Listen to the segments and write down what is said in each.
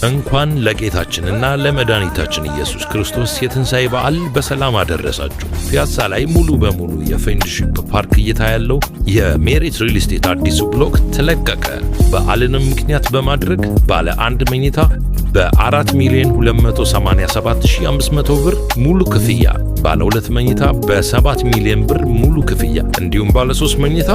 እንኳን ለጌታችንና ለመድኃኒታችን ኢየሱስ ክርስቶስ የትንሣኤ በዓል በሰላም አደረሳችሁ። ፒያሳ ላይ ሙሉ በሙሉ የፍሬንድሺፕ ፓርክ እይታ ያለው የሜሪት ሪል ስቴት አዲሱ ብሎክ ተለቀቀ። በዓልንም ምክንያት በማድረግ ባለ 1 መኝታ በ4,287,500 ብር ሙሉ ክፍያ፣ ባለ 2 መኝታ በ7 ሚሊዮን ብር ሙሉ ክፍያ እንዲሁም ባለ 3 መኝታ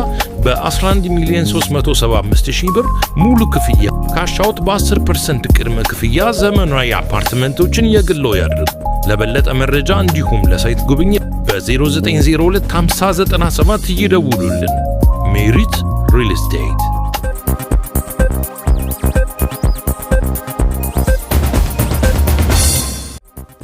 በ11,375,000 ብር ሙሉ ክፍያ ካሻውት በ10% ቅድመ ክፍያ ዘመናዊ አፓርትመንቶችን የግሎ ያድርጉ። ለበለጠ መረጃ እንዲሁም ለሳይት ጉብኝት በ0902 5097 ይደውሉልን። ሜሪት ሪል ስቴት።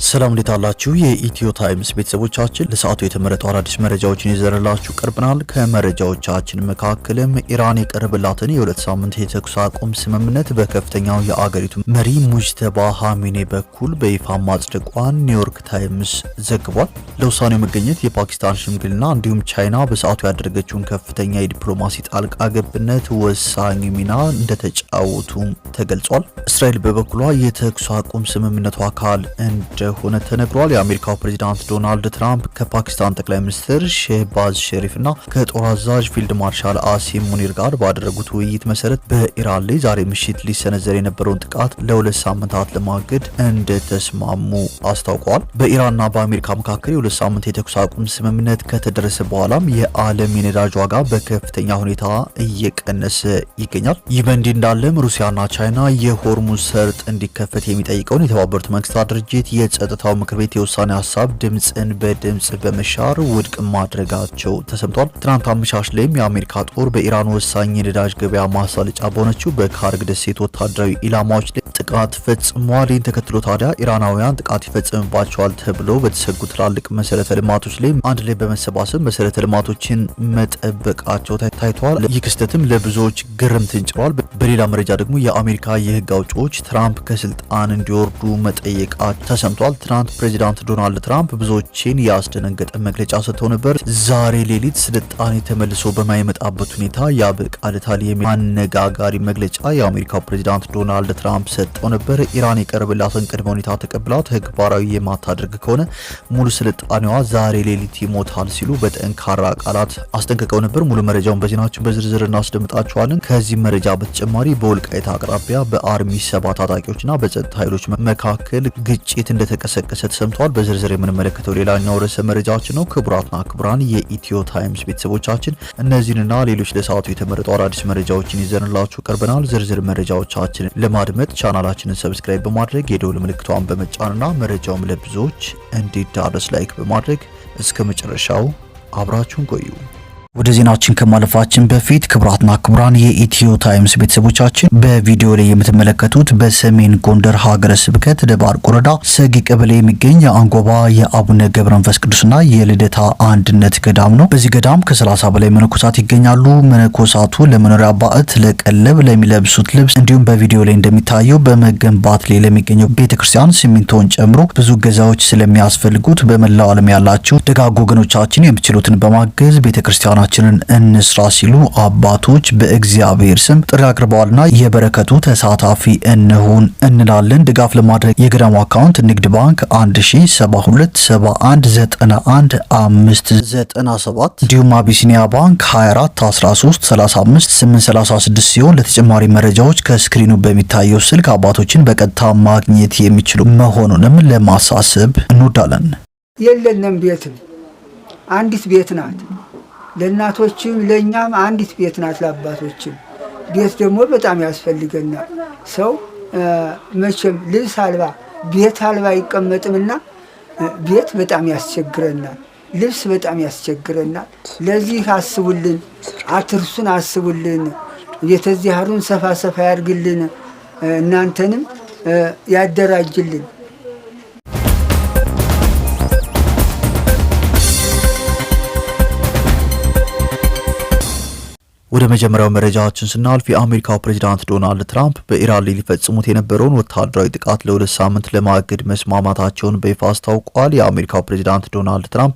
ሰላም እንዴት አላችሁ? የኢትዮ ታይምስ ቤተሰቦቻችን ለሰዓቱ የተመረጡ አዳዲስ መረጃዎችን ይዘንላችሁ ቀርበናል። ከመረጃዎቻችን መካከልም ኢራን የቀረበላትን የ2 ሳምንት የተኩስ አቁም ስምምነት በከፍተኛው የአገሪቱ መሪ ሙጅተባ ኻሜኒ በኩል በይፋ ማጽደቋን ኒውዮርክ ታይምስ ዘግቧል። ለውሳኔው መገኘት የፓኪስታን ሽምግልና እንዲሁም ቻይና በሰዓቱ ያደረገችውን ከፍተኛ የዲፕሎማሲ ጣልቃ ገብነት ወሳኝ ሚና እንደተጫወቱ ተገልጿል። እስራኤል በበኩሏ የተኩስ አቁም ስምምነቱ አካል ሆነ ተነግሯል። የአሜሪካው ፕሬዝዳንት ዶናልድ ትራምፕ ከፓኪስታን ጠቅላይ ሚኒስትር ሼህባዝ ሸሪፍና ከጦር አዛዥ ፊልድ ማርሻል አሲም ሙኒር ጋር ባደረጉት ውይይት መሰረት በኢራን ላይ ዛሬ ምሽት ሊሰነዘር የነበረውን ጥቃት ለ2 ሳምንታት ለማገድ እንደተስማሙ አስታውቀዋል። በኢራንና በአሜሪካ መካከል የ2 ሳምንት የተኩስ አቁም ስምምነት ከተደረሰ በኋላም የዓለም የነዳጅ ዋጋ በከፍተኛ ሁኔታ እየቀነሰ ይገኛል። ይህ በእንዲህ እንዳለም ሩሲያና ቻይና የሆርሙዝ ሰርጥ እንዲከፈት የሚጠይቀውን የተባበሩት መንግስታት ድርጅት የጸጥታው ምክር ቤት የውሳኔ ሀሳብ ድምጽን በድምጽ በመሻር ውድቅ ማድረጋቸው ተሰምቷል። ትናንት አመሻሽ ላይም የአሜሪካ ጦር በኢራን ወሳኝ የነዳጅ ገበያ ማሳለጫ በሆነችው በካርግ ደሴት ወታደራዊ ኢላማዎች ላይ ጥቃት ፈጽሟል። ይህን ተከትሎ ታዲያ ኢራናውያን ጥቃት ይፈጽምባቸዋል ተብሎ በተሰጉ ትላልቅ መሰረተ ልማቶች ላይ አንድ ላይ በመሰባሰብ መሰረተ ልማቶችን መጠበቃቸው ታይቷል። ይህ ክስተትም ለብዙዎች ግርምትን ጭሯል። በሌላ መረጃ ደግሞ የአሜሪካ የህግ አውጪዎች ትራምፕ ከስልጣን እንዲወርዱ መጠየቃቸው ተሰምቷል። ትናንት ፕሬዚዳንት ዶናልድ ትራምፕ ብዙዎችን ያስደነገጠ መግለጫ ሰጥተው ነበር። ዛሬ ሌሊት ስልጣኔ ተመልሶ በማይመጣበት ሁኔታ ያበቃልታል የሚል አነጋጋሪ መግለጫ የአሜሪካው ፕሬዚዳንት ዶናልድ ትራምፕ ሰጥተው ነበር። ኢራን የቀረበላትን ቅድመ ሁኔታ ተቀብላ ተግባራዊ የማታደርግ ከሆነ ሙሉ ስልጣኔዋ ዛሬ ሌሊት ይሞታል ሲሉ በጠንካራ ቃላት አስጠንቅቀው ነበር። ሙሉ መረጃውን በዜናችን በዝርዝር እናስደምጣችኋለን። ከዚህ መረጃ በተጨማሪ በወልቃይት አቅራቢያ በአርሚ 7 ታጣቂዎችና በጸጥታ ኃይሎች መካከል ግጭት እንደተቀሰቀሰ ተሰምቷል። በዝርዝር የምንመለከተው ሌላኛው ርዕሰ መረጃችን ነው። ክቡራትና ክቡራን የኢትዮ ታይምስ ቤተሰቦቻችን እነዚህንና ሌሎች ለሰዓቱ የተመረጡ አዳዲስ መረጃዎችን ይዘንላችሁ ቀርበናል። ዝርዝር መረጃዎቻችንን ለማድመጥ ቻናላችንን ሰብስክራይብ በማድረግ የደወል ምልክቷን በመጫንና መረጃውም ለብዙዎች እንዲዳረስ ላይክ በማድረግ እስከ መጨረሻው አብራችሁን ቆዩ። ወደ ዜናችን ከማለፋችን በፊት ክቡራትና ክቡራን የኢትዮ ታይምስ ቤተሰቦቻችን በቪዲዮ ላይ የምትመለከቱት በሰሜን ጎንደር ሀገረ ስብከት ደባርቅ ወረዳ ሰጊ ቀበሌ የሚገኝ የአንጎባ የአቡነ ገብረ መንፈስ ቅዱስና የልደታ አንድነት ገዳም ነው። በዚህ ገዳም ከ30 በላይ መነኮሳት ይገኛሉ። መነኮሳቱ ለመኖሪያ ባዕት፣ ለቀለብ፣ ለሚለብሱት ልብስ እንዲሁም በቪዲዮ ላይ እንደሚታየው በመገንባት ላይ ለሚገኘው ቤተክርስቲያን ሲሚንቶን ጨምሮ ብዙ ገዛዎች ስለሚያስፈልጉት በመላው ዓለም ያላችሁ ደጋግ ወገኖቻችን የምትችሉትን በማገዝ ቤተክርስቲያን ችንን እንስራ ሲሉ አባቶች በእግዚአብሔር ስም ጥሪ አቅርበዋልና የበረከቱ ተሳታፊ እንሁን እንላለን። ድጋፍ ለማድረግ የገዳሙ አካውንት ንግድ ባንክ 1072711597 እንዲሁም አቢሲኒያ ባንክ 2413353836 ሲሆን ለተጨማሪ መረጃዎች ከስክሪኑ በሚታየው ስልክ አባቶችን በቀጥታ ማግኘት የሚችሉ መሆኑንም ለማሳሰብ እንወዳለን። የለንም ቤትም አንዲት ቤት ናት። ለእናቶችም ለኛም አንዲት ቤት ናት። ለአባቶችም ቤት ደግሞ በጣም ያስፈልገናል። ሰው መቼም ልብስ አልባ ቤት አልባ አይቀመጥምና ቤት በጣም ያስቸግረናል። ልብስ በጣም ያስቸግረናል። ለዚህ አስቡልን፣ አትርሱን፣ አስቡልን። የተዚያሩን ሰፋ ሰፋ ያርግልን፣ እናንተንም ያደራጅልን። ወደ መጀመሪያው መረጃችን ስናልፍ የአሜሪካው ፕሬዝዳንት ዶናልድ ትራምፕ በኢራን ላይ ሊፈጽሙት የነበረውን ወታደራዊ ጥቃት ለ2 ሳምንት ለማገድ መስማማታቸውን በይፋ አስታውቀዋል። የአሜሪካው ፕሬዝዳንት ዶናልድ ትራምፕ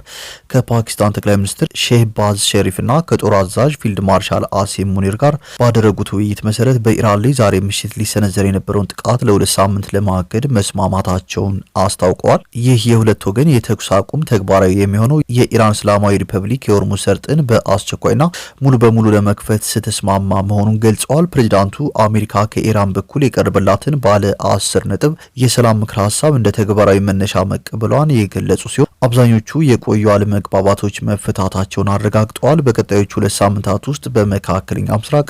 ከፓኪስታን ጠቅላይ ሚኒስትር ሼህባዝ ሸሪፍና ከጦር አዛዥ ፊልድ ማርሻል አሲም ሙኒር ጋር ባደረጉት ውይይት መሰረት በኢራን ላይ ዛሬ ምሽት ሊሰነዘር የነበረውን ጥቃት ለ2 ሳምንት ለማገድ መስማማታቸውን አስታውቀዋል። ይህ የሁለት ወገን የተኩስ አቁም ተግባራዊ የሚሆነው የኢራን እስላማዊ ሪፐብሊክ የሆርሙዝ ሰርጥን በአስቸኳይና ሙሉ በሙሉ ለመክፈት ስተስማማ መሆኑን ገልጸዋል። ፕሬዝዳንቱ አሜሪካ ከኢራን በኩል የቀረበላትን ባለ 10 ነጥብ የሰላም ምክር ሀሳብ እንደ ተግባራዊ መነሻ መቀበሏን የገለጹ ሲሆን አብዛኞቹ የቆዩ አለመግባባቶች መፈታታቸውን አረጋግጠዋል። በቀጣዮቹ 2 ሳምንታት ውስጥ በመካከለኛው ምስራቅ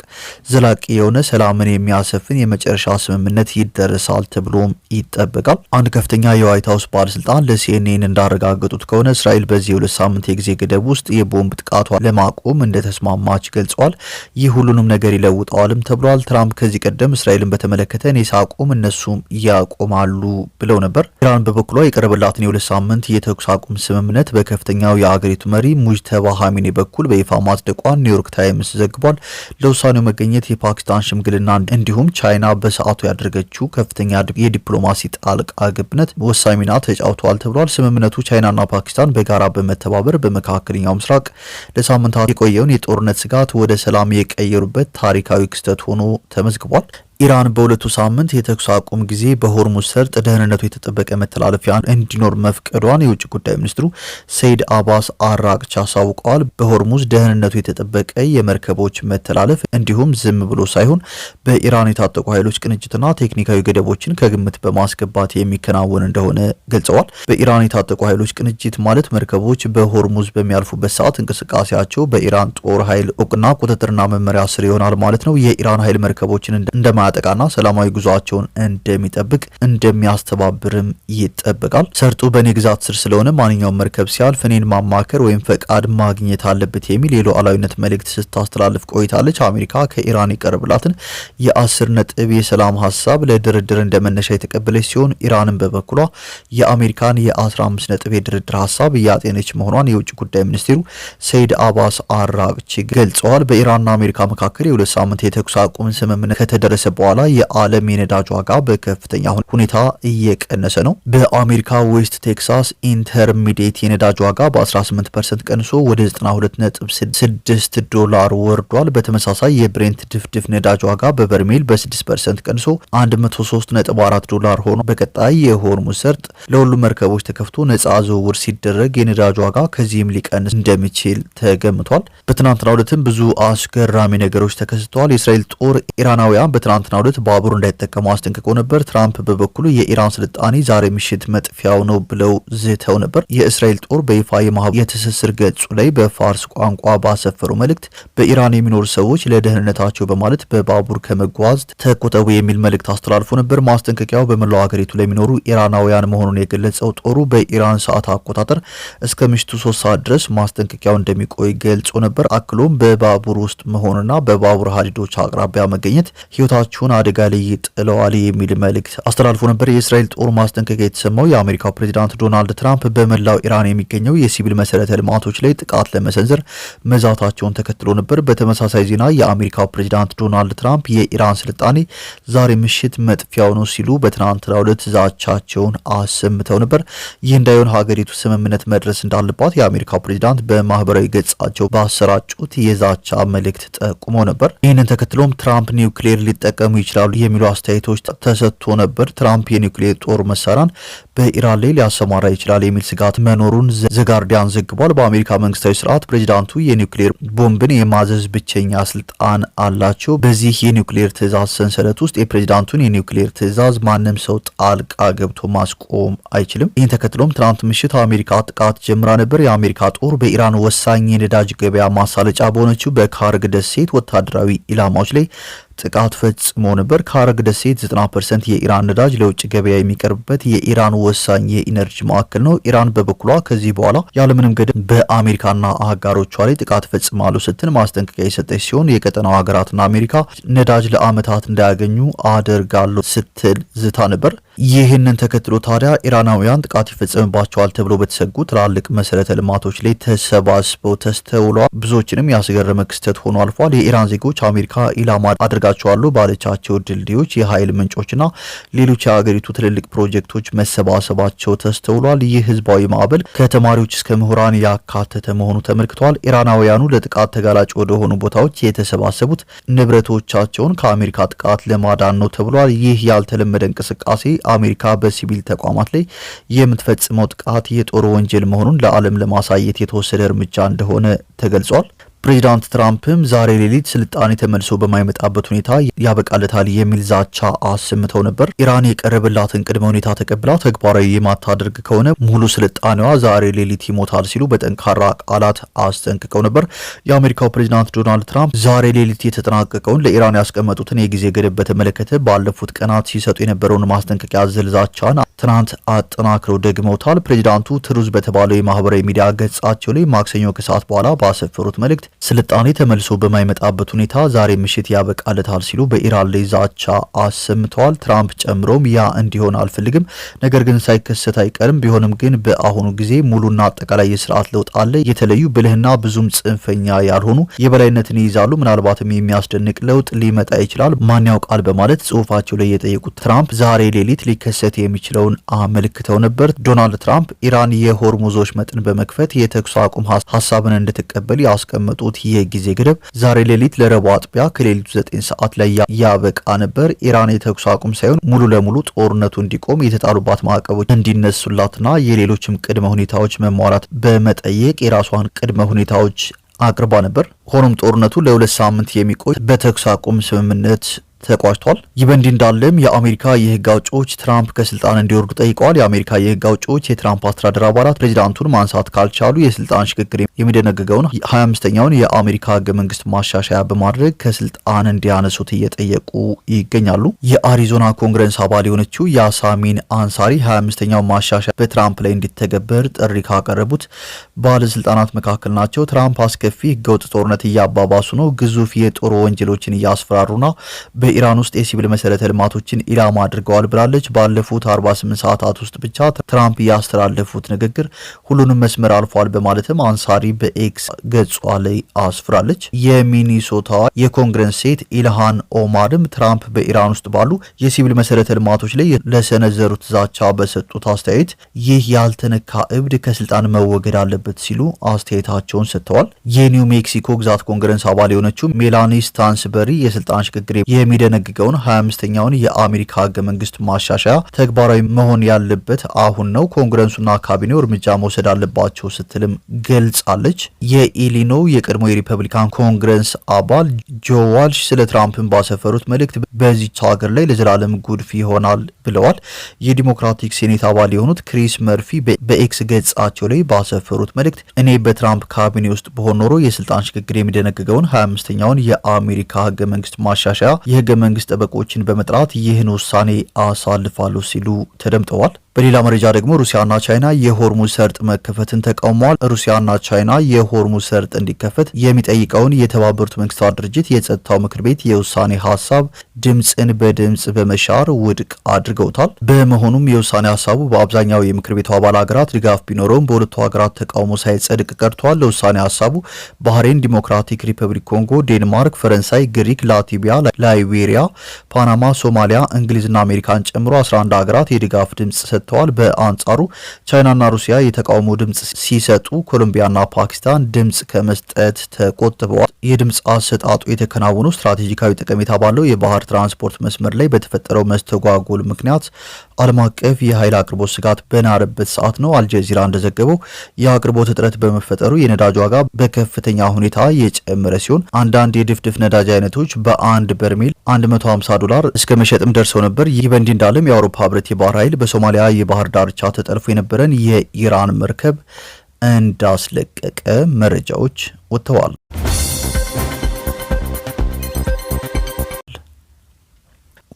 ዘላቂ የሆነ ሰላምን የሚያሰፍን የመጨረሻ ስምምነት ይደረሳል ተብሎም ይጠበቃል። አንድ ከፍተኛ የዋይት ሀውስ ባለስልጣን ለሲኤንኤን እንዳረጋገጡት ከሆነ እስራኤል በዚህ 2 ሳምንት የጊዜ ገደብ ውስጥ የቦምብ ጥቃቷ ለማቆም እንደተስማማች ገልጸዋል። ይህ ሁሉንም ነገር ይለውጠዋልም ተብሏል። ትራምፕ ከዚህ ቀደም እስራኤልን በተመለከተ እኔ ሳቆም እነሱም ያቆማሉ ብለው ነበር። ኢራን በበኩሏ የቀረበላትን የ2 ሳምንት የተኩስ አቁም ስምምነት በከፍተኛው የአገሪቱ መሪ ሙጅተባ ኻሜኒ በኩል በይፋ ማጽደቋን ኒውዮርክ ታይምስ ዘግቧል። ለውሳኔው መገኘት የፓኪስታን ሽምግልና እንዲሁም ቻይና በሰዓቱ ያደረገችው ከፍተኛ የዲፕሎማሲ ጣልቃ ገብነት ወሳኝ ሚና ተጫውተዋል ተብሏል። ስምምነቱ ቻይናና ፓኪስታን በጋራ በመተባበር በመካከለኛው ምስራቅ ለሳምንታት የቆየውን የጦርነት ስጋት ወደ ሰላም የቀየሩበት ታሪካዊ ክስተት ሆኖ ተመዝግቧል። ኢራን በሁለቱ ሳምንት የተኩስ አቁም ጊዜ በሆርሙዝ ሰርጥ ደህንነቱ የተጠበቀ መተላለፊያ እንዲኖር መፍቀዷን የውጭ ጉዳይ ሚኒስትሩ ሰይድ አባስ አራቅቺ አሳውቀዋል። በሆርሙዝ ደህንነቱ የተጠበቀ የመርከቦች መተላለፍ እንዲሁም ዝም ብሎ ሳይሆን በኢራን የታጠቁ ኃይሎች ቅንጅትና ቴክኒካዊ ገደቦችን ከግምት በማስገባት የሚከናወን እንደሆነ ገልጸዋል። በኢራን የታጠቁ ኃይሎች ቅንጅት ማለት መርከቦች በሆርሙዝ በሚያልፉበት ሰዓት እንቅስቃሴያቸው በኢራን ጦር ኃይል እውቅና ቁጥጥርና መመሪያ ስር ይሆናል ማለት ነው። የኢራን ኃይል መርከቦችን እንደማያጠቃና ሰላማዊ ጉዟቸውን እንደሚጠብቅ እንደሚያስተባብርም ይጠበቃል። ሰርጡ በኔ ግዛት ስር ስለሆነ ማንኛውም መርከብ ሲያልፍ እኔን ማማከር ወይም ፈቃድ ማግኘት አለበት የሚል የሉዓላዊነት መልእክት ስታስተላልፍ ቆይታለች። አሜሪካ ከኢራን የቀረበላትን የ10 ነጥብ የሰላም ሀሳብ ለድርድር እንደመነሻ የተቀበለች ሲሆን ኢራንን በበኩሏ የአሜሪካን የ15 ነጥብ የድርድር ሀሳብ እያጤነች መሆኗን የውጭ ጉዳይ ሚኒስትሩ ሰይድ አባስ አራቅቺ ገልጸዋል። በኢራንና አሜሪካ መካከል የ2 ሳምንት የተኩስ አቁም ስምምነት ከተደረሰ በኋላ የዓለም የነዳጅ ዋጋ በከፍተኛ ሁኔታ እየቀነሰ ነው። በአሜሪካ ዌስት ቴክሳስ ኢንተርሚዲየት የነዳጅ ዋጋ በ18% ቀንሶ ወደ 92.6 ዶላር ወርዷል። በተመሳሳይ የብሬንት ድፍድፍ ነዳጅ ዋጋ በበርሜል በ6% ቀንሶ 103.4 ዶላር ሆኖ በቀጣይ የሆርሙዝ ሰርጥ ለሁሉም መርከቦች ተከፍቶ ነጻ ዝውውር ሲደረግ የነዳጅ ዋጋ ከዚህም ሊቀንስ እንደሚችል ተገምቷል። በትናንትናው ዕለትም ብዙ አስገራሚ ነገሮች ተከስተዋል። የእስራኤል ጦር ኢራናውያን በትናንትናው ዕለት ባቡር እንዳይጠቀሙ አስጠንቅቆ ነበር። ትራምፕ በበኩሉ የኢራን ስልጣኔ ዛሬ ምሽት መጥፊያው ነው ብለው ዝተው ነበር። የእስራኤል ጦር በይፋ የትስስር ገጹ ላይ በፋርስ ቋንቋ ባሰፈሩ መልእክት በኢራን የሚኖሩ ሰዎች ለደህንነታቸው በማለት በባቡር ከመጓዝ ተቆጠቡ የሚል መልእክት አስተላልፎ ነበር። ማስጠንቀቂያው በመላው ሀገሪቱ ለሚኖሩ ኢራናውያን መሆኑን የገለጸው ጦሩ በኢራን ሰዓት አቆጣጠር እስከ ምሽቱ 3 ሰዓት ድረስ ማስጠንቀቂያው እንደሚቆይ ገልጾ ነበር። አክሎም በባቡር ውስጥ መሆንና በባቡር ሀዲዶች አቅራቢያ መገኘት ህይወታቸውን አደጋ ላይ ጥለዋል የሚል መልእክት አስተላልፎ ነበር። የእስራኤል ጦር ማስጠንቀቂያ የተሰማው የአሜሪካው ፕሬዝዳንት ዶናልድ ትራምፕ በመላው ኢራን የሚገኘው የሲቪል መሰረተ ልማቶች ላይ ጥቃት ለመሰንዘር መዛታቸውን ተከትሎ ነበር። በተመሳሳይ ዜና የአሜሪካው ፕሬዝዳንት ዶናልድ ትራምፕ የኢራን ስልጣኔ ዛሬ ምሽት መጥፊያው ነው ሲሉ በትናንትናው ዕለት ዛቻቸውን አሰምተው ነበር። ይህ እንዳይሆን ሀገሪቱ ስምምነት መድረስ እንዳለባት የአሜሪካው ፕሬዝዳንት በማህበራዊ ገጻቸው ባሰራጩት የዛቻ መልእክት ጠቁመው ነበር። ይህንን ተከትሎም ትራምፕ ኒውክሌር ሊጠቀሙ ይችላሉ የሚሉ አስተያየቶች ተሰጥቶ ነበር። ትራምፕ የኒውክሌር ጦር መሳሪያን በኢራን ላይ ሊያሰማራ ይችላል የሚል ስጋት መኖሩን ዘጋርዲያን ዘግቧል። በአሜሪካ መንግስታዊ ስርዓት ፕሬዚዳንቱ የኒውክሌር ቦምብን የማዘዝ ብቸኛ ስልጣን አላቸው። በዚህ የኒውክሌር ትዕዛዝ ሰንሰለት ውስጥ የፕሬዚዳንቱን የኒውክሌር ትዕዛዝ ማንም ሰው ጣልቃ ገብቶ ማስቆም አይችልም። ይህን ተከትሎም ትናንት ምሽት አሜሪካ ጥቃት ጀምራ ነበር። የአሜሪካ ጦር በኢራን ወሳኝ የነዳጅ ገበያ ማሳለጫ በሆነችው በካርግ ደሴት ወታደራዊ ኢላማዎች ላይ ጥቃት ፈጽሞ ነበር። ከአረግ ደሴት 90% የኢራን ነዳጅ ለውጭ ገበያ የሚቀርብበት የኢራን ወሳኝ የኢነርጂ ማዕከል ነው። ኢራን በበኩሏ ከዚህ በኋላ ያለምንም ገደብ በአሜሪካና አጋሮቿ ላይ ጥቃት ፈጽማሉ ስትል ማስጠንቀቂያ የሰጠች ሲሆን የቀጠናው ሀገራትና አሜሪካ ነዳጅ ለዓመታት እንዳያገኙ አደርጋለሁ ስትል ዝታ ነበር። ይህንን ተከትሎ ታዲያ ኢራናውያን ጥቃት ይፈጸምባቸዋል ተብሎ በተሰጉ ትላልቅ መሰረተ ልማቶች ላይ ተሰባስበው ተስተውሏል። ብዙዎችንም ያስገረመ ክስተት ሆኖ አልፏል። የኢራን ዜጎች አሜሪካ ኢላማ አድርጋቸዋል ባለቻቸው ድልድዮች፣ የኃይል ምንጮችና ሌሎች የሀገሪቱ ትልልቅ ፕሮጀክቶች መሰባሰባቸው ተስተውሏል። ይህ ህዝባዊ ማዕበል ከተማሪዎች እስከ ምሁራን ያካተተ መሆኑ ተመልክቷል። ኢራናውያኑ ለጥቃት ተጋላጭ ወደ ሆኑ ቦታዎች የተሰባሰቡት ንብረቶቻቸውን ከአሜሪካ ጥቃት ለማዳን ነው ተብሏል። ይህ ያልተለመደ እንቅስቃሴ አሜሪካ በሲቪል ተቋማት ላይ የምትፈጽመው ጥቃት የጦር ወንጀል መሆኑን ለዓለም ለማሳየት የተወሰደ እርምጃ እንደሆነ ተገልጿል። ፕሬዚዳንት ትራምፕም ዛሬ ሌሊት ስልጣኔ ተመልሶ በማይመጣበት ሁኔታ ያበቃለታል የሚል ዛቻ አሰምተው ነበር። ኢራን የቀረበላትን ቅድመ ሁኔታ ተቀብላ ተግባራዊ የማታደርግ ከሆነ ሙሉ ስልጣኔዋ ዛሬ ሌሊት ይሞታል ሲሉ በጠንካራ ቃላት አስጠንቅቀው ነበር። የአሜሪካው ፕሬዚዳንት ዶናልድ ትራምፕ ዛሬ ሌሊት የተጠናቀቀውን ለኢራን ያስቀመጡትን የጊዜ ገደብ በተመለከተ ባለፉት ቀናት ሲሰጡ የነበረውን ማስጠንቀቂያ አዘል ዛቻን ትናንት አጠናክረው ደግመውታል። ፕሬዚዳንቱ ትሩዝ በተባለው የማህበራዊ ሚዲያ ገጻቸው ላይ ማክሰኞ ከሰዓት በኋላ ባሰፈሩት መልእክት ስልጣኔ ተመልሶ በማይመጣበት ሁኔታ ዛሬ ምሽት ያበቃለታል ሲሉ በኢራን ላይ ዛቻ አሰምተዋል። ትራምፕ ጨምሮም ያ እንዲሆን አልፈልግም፣ ነገር ግን ሳይከሰት አይቀርም። ቢሆንም ግን በአሁኑ ጊዜ ሙሉና አጠቃላይ የስርዓት ለውጥ አለ። የተለዩ ብልህና ብዙም ጽንፈኛ ያልሆኑ የበላይነትን ይይዛሉ። ምናልባትም የሚያስደንቅ ለውጥ ሊመጣ ይችላል፣ ማን ያውቃል በማለት ጽሁፋቸው ላይ የጠየቁት ትራምፕ ዛሬ ሌሊት ሊከሰት የሚችለውን አመልክተው ነበር። ዶናልድ ትራምፕ ኢራን የሆርሙዞች መጠን በመክፈት የተኩስ አቁም ሀሳብን እንድትቀበል ያስቀመጡ የጊዜ ገደብ ዛሬ ሌሊት ለረቡዕ አጥቢያ ከሌሊቱ 9 ሰዓት ላይ ያበቃ ነበር። ኢራን የተኩስ አቁም ሳይሆን ሙሉ ለሙሉ ጦርነቱ እንዲቆም የተጣሉባት ማዕቀቦች እንዲነሱላትና የሌሎችም ቅድመ ሁኔታዎች መሟላት በመጠየቅ የራሷን ቅድመ ሁኔታዎች አቅርባ ነበር። ሆኖም ጦርነቱ ለ2 ሳምንት የሚቆይ በተኩስ አቁም ስምምነት ተቋጭቷል። ይህ በእንዲህ እንዳለም የአሜሪካ የህግ አውጪዎች ትራምፕ ከስልጣን እንዲወርዱ ጠይቀዋል። የአሜሪካ የህግ አውጪዎች የትራምፕ አስተዳደር አባላት ፕሬዚዳንቱን ማንሳት ካልቻሉ የስልጣን ሽግግር የሚደነግገውን 25ኛውን የአሜሪካ ህገ መንግስት ማሻሻያ በማድረግ ከስልጣን እንዲያነሱት እየጠየቁ ይገኛሉ። የአሪዞና ኮንግረስ አባል የሆነችው ያሳሚን አንሳሪ 25ኛው ማሻሻያ በትራምፕ ላይ እንዲተገበር ጥሪ ካቀረቡት ባለስልጣናት መካከል ናቸው። ትራምፕ አስከፊ ህገወጥ ጦርነት እያባባሱ ነው፣ ግዙፍ የጦር ወንጀሎችን እያስፈራሩና በኢራን ውስጥ የሲቪል መሰረተ ልማቶችን ኢላማ አድርገዋል ብላለች። ባለፉት 48 ሰዓታት ውስጥ ብቻ ትራምፕ ያስተላለፉት ንግግር ሁሉንም መስመር አልፏል በማለትም አንሳሪ በኤክስ ገጿ ላይ አስፍራለች። የሚኒሶታ የኮንግረስ ሴት ኢልሃን ኦማርም ትራምፕ በኢራን ውስጥ ባሉ የሲቪል መሰረተ ልማቶች ላይ ለሰነዘሩት ዛቻ በሰጡት አስተያየት ይህ ያልተነካ እብድ ከስልጣን መወገድ አለበት ሲሉ አስተያየታቸውን ሰጥተዋል። የኒው ሜክሲኮ ግዛት ኮንግረስ አባል የሆነችው ሜላኒ ስታንስበሪ የስልጣን ሽግግር የሚደነግገውን 25ኛውን የአሜሪካ ህገ መንግስት ማሻሻያ ተግባራዊ መሆን ያለበት አሁን ነው፣ ኮንግረሱና ካቢኔው እርምጃ መውሰድ አለባቸው ስትልም ገልጻለች። የኢሊኖ የቀድሞ የሪፐብሊካን ኮንግረስ አባል ጆ ዋልሽ ስለ ትራምፕን ባሰፈሩት መልእክት በዚች ሀገር ላይ ለዘላለም ጉድፍ ይሆናል ብለዋል። የዲሞክራቲክ ሴኔት አባል የሆኑት ክሪስ መርፊ በኤክስ ገጻቸው ላይ ባሰፈሩት መልእክት እኔ በትራምፕ ካቢኔ ውስጥ በሆን ኖሮ የስልጣን ሽግግር የሚደነግገውን 25ኛውን የአሜሪካ ህገ መንግስት ማሻሻያ የህገ መንግስት ጠበቆችን በመጥራት ይህን ውሳኔ አሳልፋሉ ሲሉ ተደምጠዋል። በሌላ መረጃ ደግሞ ሩሲያና ቻይና የሆርሙዝ ሰርጥ መከፈትን ተቃውመዋል። ሩሲያና ቻይና የሆርሙዝ ሰርጥ እንዲከፈት የሚጠይቀውን የተባበሩት መንግስታት ድርጅት የጸጥታው ምክር ቤት የውሳኔ ሀሳብ ድምፅን በድምፅ በመሻር ውድቅ አድርገውታል። በመሆኑም የውሳኔ ሀሳቡ በአብዛኛው የምክር ቤቱ አባል ሀገራት ድጋፍ ቢኖረውም በሁለቱ ሀገራት ተቃውሞ ሳይጸድቅ ቀርቷል። ለውሳኔ ሀሳቡ ባህሬን፣ ዲሞክራቲክ ሪፐብሊክ ኮንጎ፣ ዴንማርክ፣ ፈረንሳይ፣ ግሪክ፣ ላቲቪያ፣ ላይቤሪያ፣ ፓናማ፣ ሶማሊያ፣ እንግሊዝና አሜሪካን ጨምሮ 11 ሀገራት የድጋፍ ድምፅ ሰጥተዋል። በአንጻሩ ቻይናና ሩሲያ የተቃውሞ ድምፅ ሲሰጡ ኮሎምቢያና ፓኪስታን ድምፅ ከመስጠት ተቆጥበዋል። የድምፅ አሰጣጡ የተከናወነው ስትራቴጂካዊ ጠቀሜታ ባለው የባህር ትራንስፖርት መስመር ላይ በተፈጠረው መስተጓጎል ምክንያት ዓለም አቀፍ የኃይል አቅርቦት ስጋት በናረበት ሰዓት ነው። አልጀዚራ እንደዘገበው የአቅርቦት እጥረት በመፈጠሩ የነዳጅ ዋጋ በከፍተኛ ሁኔታ የጨመረ ሲሆን አንዳንድ የድፍድፍ ነዳጅ አይነቶች በአንድ በርሜል $150 እስከ መሸጥም ደርሰው ነበር። ይህ በእንዲህ እንዳለም የአውሮፓ ህብረት የባህር ኃይል በሶማሊያ የባህር ዳርቻ ተጠልፎ የነበረን የኢራን መርከብ እንዳስለቀቀ መረጃዎች ወጥተዋል።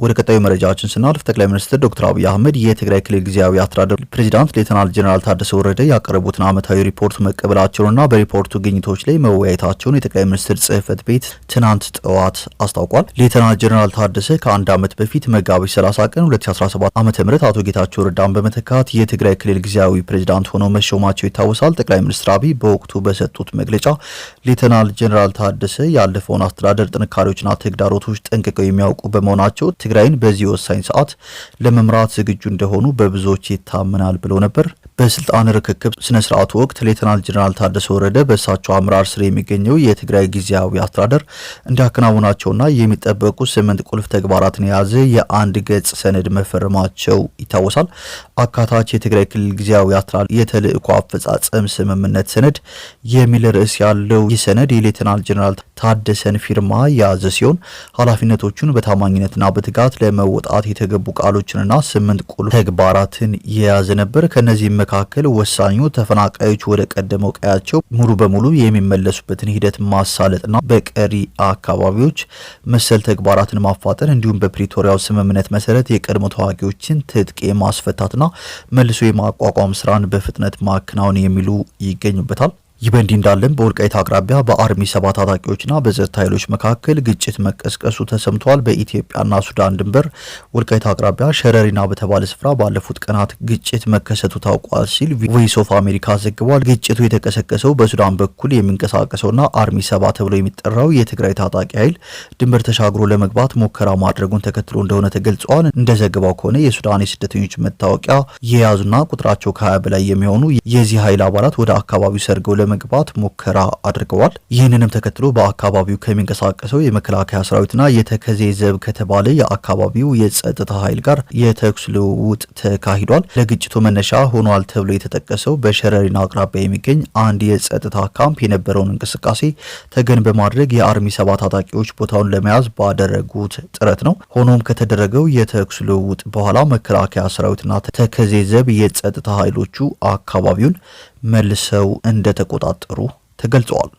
ወደ ቀጣዩ መረጃችን ስናልፍ ጠቅላይ ሚኒስትር ዶክተር አብይ አህመድ የትግራይ ክልል ጊዜያዊ አስተዳደር ፕሬዚዳንት ሌተናል ጄኔራል ታደሰ ወረደ ያቀረቡትን ዓመታዊ ሪፖርት መቀበላቸውንና በሪፖርቱ ግኝቶች ላይ መወያየታቸውን የጠቅላይ ሚኒስትር ጽህፈት ቤት ትናንት ጠዋት አስታውቋል። ሌተናል ጄኔራል ታደሰ ከአንድ ዓመት በፊት መጋቢት 30 ቀን 2017 ዓ.ም አቶ ጌታቸው ረዳን በመተካት የትግራይ ክልል ጊዜያዊ ፕሬዚዳንት ሆነው መሾማቸው ይታወሳል። ጠቅላይ ሚኒስትር አብይ በወቅቱ በሰጡት መግለጫ ሌተናል ጄኔራል ታደሰ ያለፈውን አስተዳደር ጥንካሬዎችና ተግዳሮቶች ጠንቅቀው የሚያውቁ በመሆናቸው ትግራይን በዚህ ወሳኝ ሰዓት ለመምራት ዝግጁ እንደሆኑ በብዙዎች ይታመናል ብለው ነበር። በስልጣን ርክክብ ስነ ስርዓቱ ወቅት ሌተናል ጄኔራል ታደሰ ወረደ በእሳቸው አመራር ስር የሚገኘው የትግራይ ጊዜያዊ አስተዳደር እንዲያከናውናቸውና የሚጠበቁ 8 ቁልፍ ተግባራትን የያዘ የአንድ ገጽ ሰነድ መፈረማቸው ይታወሳል። አካታች የትግራይ ክልል ጊዜያዊ አስተዳደር የተልእኮ አፈጻጸም ስምምነት ሰነድ የሚል ርዕስ ያለው ይህ ሰነድ የሌተናል ጄኔራል ታደሰን ፊርማ የያዘ ሲሆን ኃላፊነቶቹን በታማኝነትና በትጋት ለመወጣት የተገቡ ቃሎችንና 8 ቁልፍ ተግባራትን የያዘ ነበር። ከነዚህም መካከል ወሳኙ ተፈናቃዮች ወደ ቀደመው ቀያቸው ሙሉ በሙሉ የሚመለሱበትን ሂደት ማሳለጥና በቀሪ አካባቢዎች መሰል ተግባራትን ማፋጠን እንዲሁም በፕሪቶሪያው ስምምነት መሰረት የቀድሞ ተዋጊዎችን ትጥቅ የማስፈታትና መልሶ የማቋቋም ስራን በፍጥነት ማከናወን የሚሉ ይገኙበታል። ይህ በእንዲህ እንዳለም በወልቃይት አቅራቢያ በአርሚ 7 ታጣቂዎችና በጸጥታ ኃይሎች መካከል ግጭት መቀስቀሱ ተሰምቷል። በኢትዮጵያና ሱዳን ድንበር ወልቃይት አቅራቢያ ሸረሪና በተባለ ስፍራ ባለፉት ቀናት ግጭት መከሰቱ ታውቋል ሲል ቮይስ ኦፍ አሜሪካ ዘግቧል። ግጭቱ የተቀሰቀሰው በሱዳን በኩል የሚንቀሳቀሰውና አርሚ 7 ተብሎ የሚጠራው የትግራይ ታጣቂ ኃይል ድንበር ተሻግሮ ለመግባት ሙከራ ማድረጉን ተከትሎ እንደሆነ ተገልጿል። እንደ ዘገባው ከሆነ የሱዳን የስደተኞች መታወቂያ የያዙና ቁጥራቸው ከ20 በላይ የሚሆኑ የዚህ ኃይል አባላት ወደ አካባቢው ሰርገው መግባት ሙከራ አድርገዋል። ይህንንም ተከትሎ በአካባቢው ከሚንቀሳቀሰው የመከላከያ ሰራዊትና የተከዜ ዘብ ከተባለ የአካባቢው የጸጥታ ኃይል ጋር የተኩስ ልውውጥ ተካሂዷል። ለግጭቱ መነሻ ሆኗል ተብሎ የተጠቀሰው በሸረሪና አቅራቢያ የሚገኝ አንድ የጸጥታ ካምፕ የነበረውን እንቅስቃሴ ተገን በማድረግ የአርሚ 7 ታጣቂዎች ቦታውን ለመያዝ ባደረጉት ጥረት ነው። ሆኖም ከተደረገው የተኩስ ልውውጥ በኋላ መከላከያ ሰራዊትና ተከዜ ዘብ የጸጥታ ኃይሎቹ አካባቢውን መልሰው እንደተቆጣጠሩ ተገልጿል።